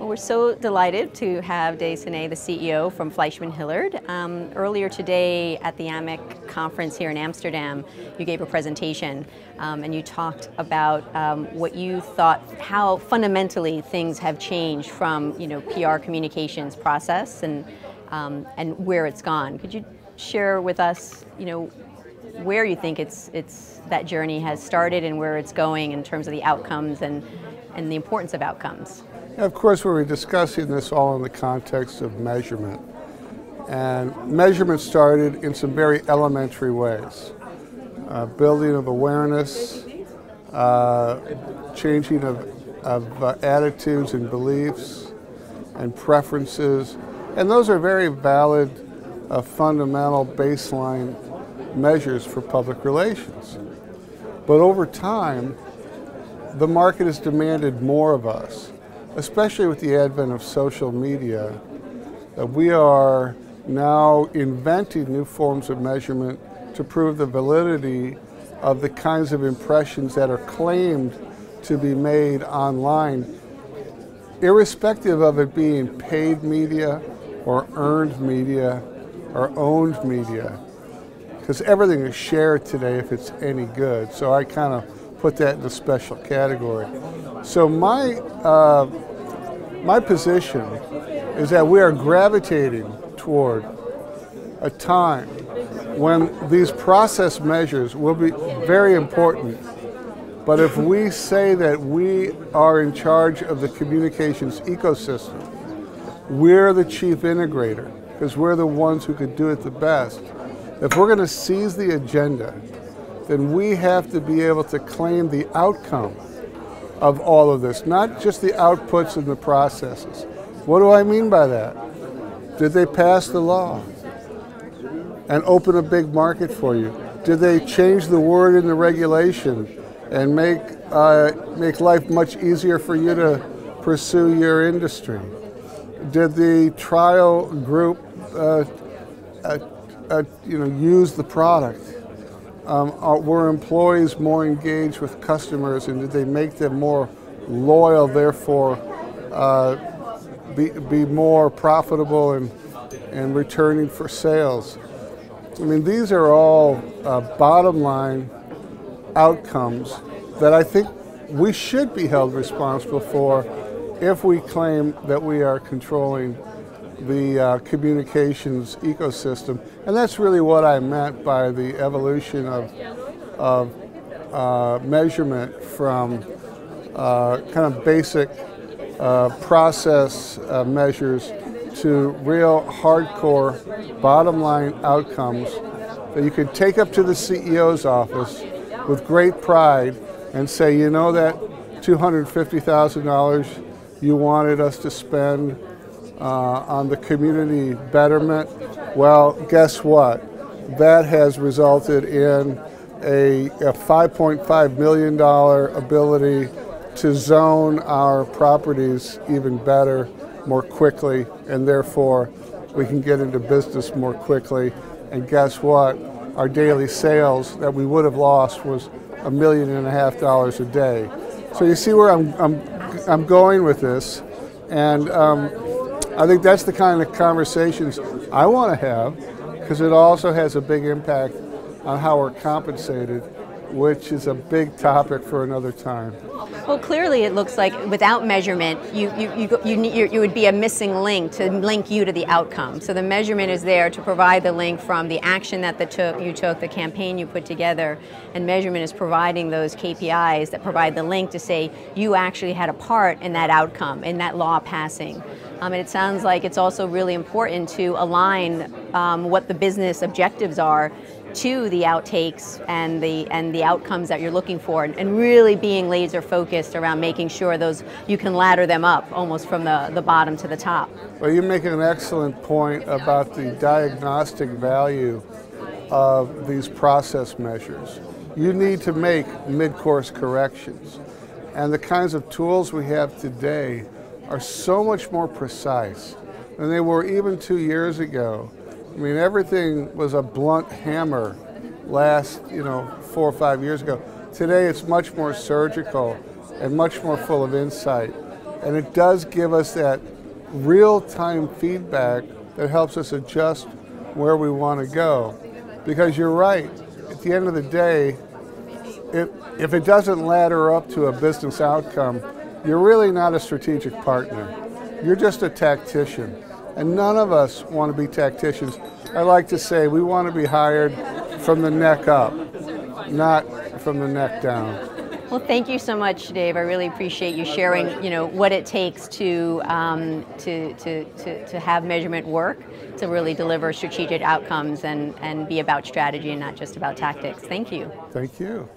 We're so delighted to have Dave Senay, the CEO from FleishmanHillard. Earlier today at the AMEC conference here in Amsterdam, you gave a presentation and you talked about what you thought, how fundamentally things have changed from PR communications process and where it's gone. Could you share with us where you think that journey has started and where it's going in terms of the outcomes and the importance of outcomes? Of course, we were discussing this all in the context of measurement. And measurement started in some very elementary ways. Building of awareness, changing of attitudes and beliefs and preferences. And those are very valid, fundamental baseline measures for public relations. But over time, the market has demanded more of us, especially with the advent of social media, that we are now inventing new forms of measurement to prove the validity of the kinds of impressions that are claimed to be made online, irrespective of it being paid media or earned media or owned media. Because everything is shared today if it's any good. So I kind of put that in a special category. So my position is that we are gravitating toward a time when these process measures will be very important. But if we say that we are in charge of the communications ecosystem, we're the chief integrator, because we're the ones who could do it the best. If we're going to seize the agenda, then we have to be able to claim the outcome of all of this, not just the outputs and the processes. What do I mean by that? Did they pass the law and open a big market for you? Did they change the word in the regulation and make life much easier for you to pursue your industry? Did the trial group use the product? Were employees more engaged with customers, and did they make them more loyal, therefore be more profitable and returning for sales? I mean, these are all bottom line outcomes that I think we should be held responsible for if we claim that we are controlling the communications ecosystem. And that's really what I meant by the evolution of measurement from kind of basic process measures to real hardcore bottom line outcomes that you can take up to the CEO's office with great pride and say, you know that $250,000 you wanted us to spend on the community betterment? Well, guess what? That has resulted in a $5.5 million ability to zone our properties even better, more quickly, and therefore we can get into business more quickly. And guess what? Our daily sales that we would have lost was $1.5 million a day. So you see where I'm going with this, and I think that's the kind of conversations I want to have, because it also has a big impact on how we're compensated, which is a big topic for another time. Well, clearly it looks like without measurement, you would be a missing link to link you to the outcome. So the measurement is there to provide the link from the action that you took, the campaign you put together, and measurement is providing those KPIs that provide the link to say you actually had a part in that outcome, in that law passing. And it sounds like it's also really important to align what the business objectives are to the outtakes and the outcomes that you're looking for, and really being laser focused around making sure those you can ladder them up almost from the bottom to the top. Well, you make an excellent point about the diagnostic value of these process measures. You need to make mid-course corrections, and the kinds of tools we have today are so much more precise than they were even 2 years ago. I mean, everything was a blunt hammer last, 4 or 5 years ago. Today it's much more surgical and much more full of insight. And it does give us that real-time feedback that helps us adjust where we want to go. Because you're right, at the end of the day, if it doesn't ladder up to a business outcome, you're really not a strategic partner. You're just a tactician. And none of us want to be tacticians. I like to say we want to be hired from the neck up, not from the neck down. Well, thank you so much, Dave. I really appreciate you sharing, what it takes to have measurement work, to really deliver strategic outcomes and be about strategy and not just about tactics. Thank you. Thank you.